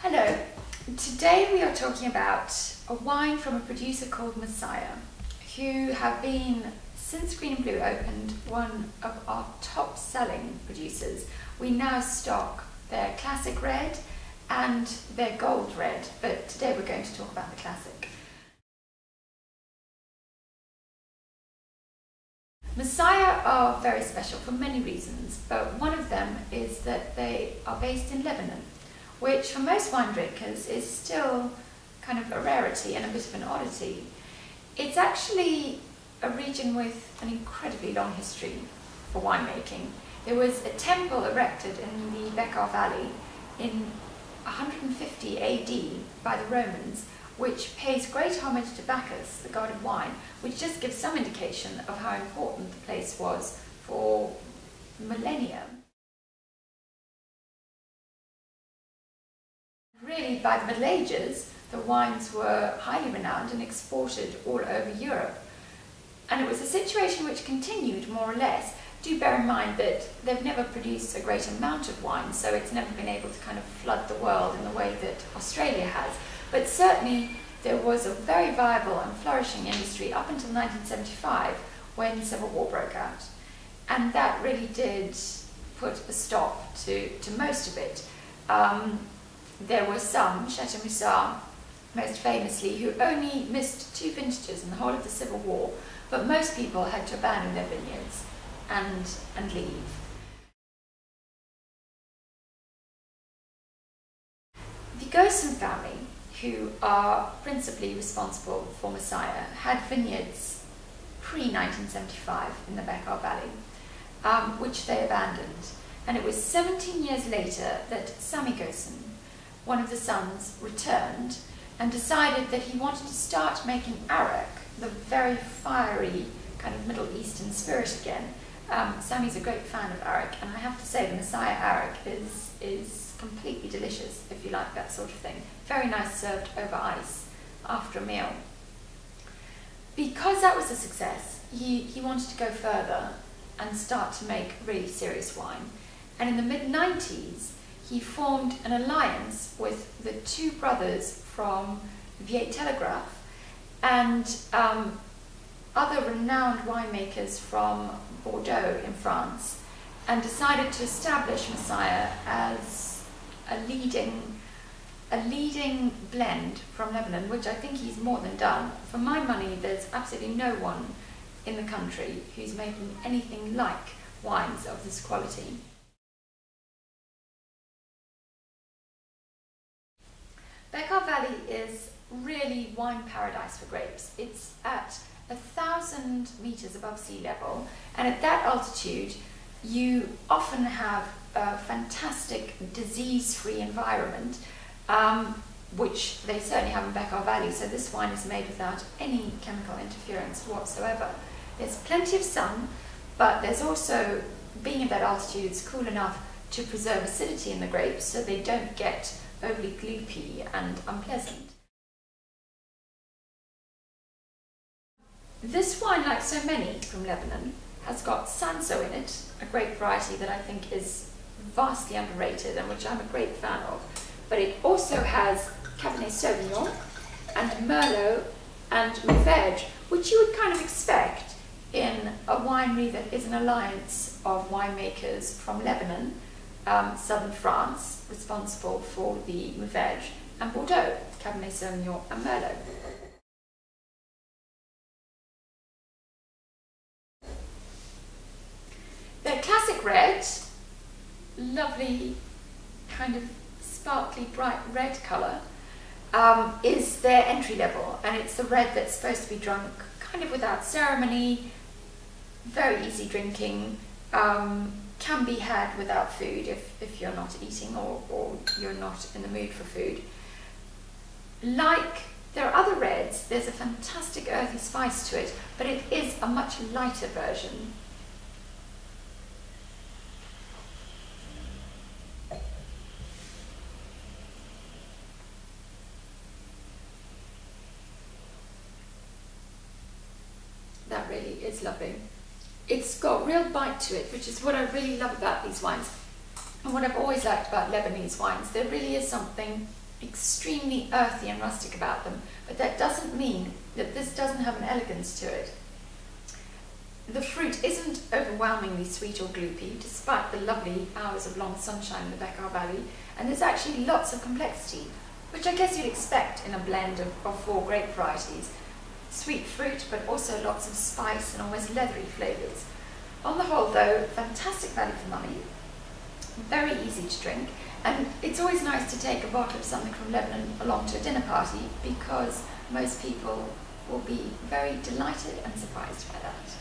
Hello, today we are talking about a wine from a producer called Massaya, who have been, since Green and Blue opened, one of our top selling producers. We now stock their Classic Red and their Gold Red, but today we're going to talk about the Classic. Massaya are very special for many reasons, but one of them is that they are based in Lebanon, which for most wine drinkers is still kind of a rarity and a bit of an oddity. It's actually a region with an incredibly long history for winemaking. There was a temple erected in the Bekaa Valley in 150 AD by the Romans, which pays great homage to Bacchus, the god of wine, which just gives some indication of how important the place was for millennia. Really, by the Middle Ages, the wines were highly renowned and exported all over Europe. And it was a situation which continued more or less. Do bear in mind that they've never produced a great amount of wine, so it's never been able to kind of flood the world in the way that Australia has. But certainly there was a very viable and flourishing industry up until 1975 when the Civil War broke out. And that really did put a stop to most of it. There were some, Chateau Moussard most famously, who only missed 2 vintages in the whole of the Civil War, but most people had to abandon their vineyards and leave. The Gosen family, who are principally responsible for Massaya, had vineyards pre-1975 in the Bekaa Valley, which they abandoned. And it was 17 years later that Sami Gosen, one of the sons, returned and decided that he wanted to start making arak, the very fiery kind of Middle Eastern spirit again. Sami's a great fan of arak, and I have to say the Massaya arak is completely delicious if you like that sort of thing. Very nice served over ice after a meal. Because that was a success, he wanted to go further and start to make really serious wine. And in the mid-90s, he formed an alliance with the 2 brothers from Vieille Telegraph and other renowned winemakers from Bordeaux in France, and decided to establish Massaya as a leading blend from Lebanon, which I think he's more than done. For my money, there's absolutely no one in the country who's making anything like wines of this quality. Bekaa Valley is really wine paradise for grapes. It's at 1,000 meters above sea level, and at that altitude you often have a fantastic disease-free environment, which they certainly have in Bekaa Valley, so this wine is made without any chemical interference whatsoever. There's plenty of sun, but there's also, being at that altitude, it's cool enough to preserve acidity in the grapes so they don't get overly gloopy and unpleasant. This wine, like so many from Lebanon, has got Sanso in it, a grape variety that I think is vastly underrated and which I'm a great fan of. But it also has Cabernet Sauvignon and Merlot and Mourvèdre, which you would kind of expect in a winery that is an alliance of winemakers from Lebanon, southern France, responsible for the Mourvèdre, and Bordeaux, Cabernet Sauvignon and Merlot. Their Classic Red, lovely kind of sparkly bright red colour, is their entry level, and it's the red that's supposed to be drunk kind of without ceremony, very easy drinking, can be had without food if you're not eating or you're not in the mood for food. Like their other reds, there's a fantastic earthy spice to it, but it is a much lighter version. That really is lovely. It's got real bite to it, which is what I really love about these wines. And what I've always liked about Lebanese wines, there really is something extremely earthy and rustic about them, but that doesn't mean that this doesn't have an elegance to it. The fruit isn't overwhelmingly sweet or gloopy, despite the lovely hours of long sunshine in the Bekaa Valley, and there's actually lots of complexity, which I guess you'd expect in a blend of 4 grape varieties. Sweet fruit, but also lots of spice and almost leathery flavours. On the whole though, fantastic value for money, very easy to drink, and it's always nice to take a bottle of something from Lebanon along to a dinner party, because most people will be very delighted and surprised by that.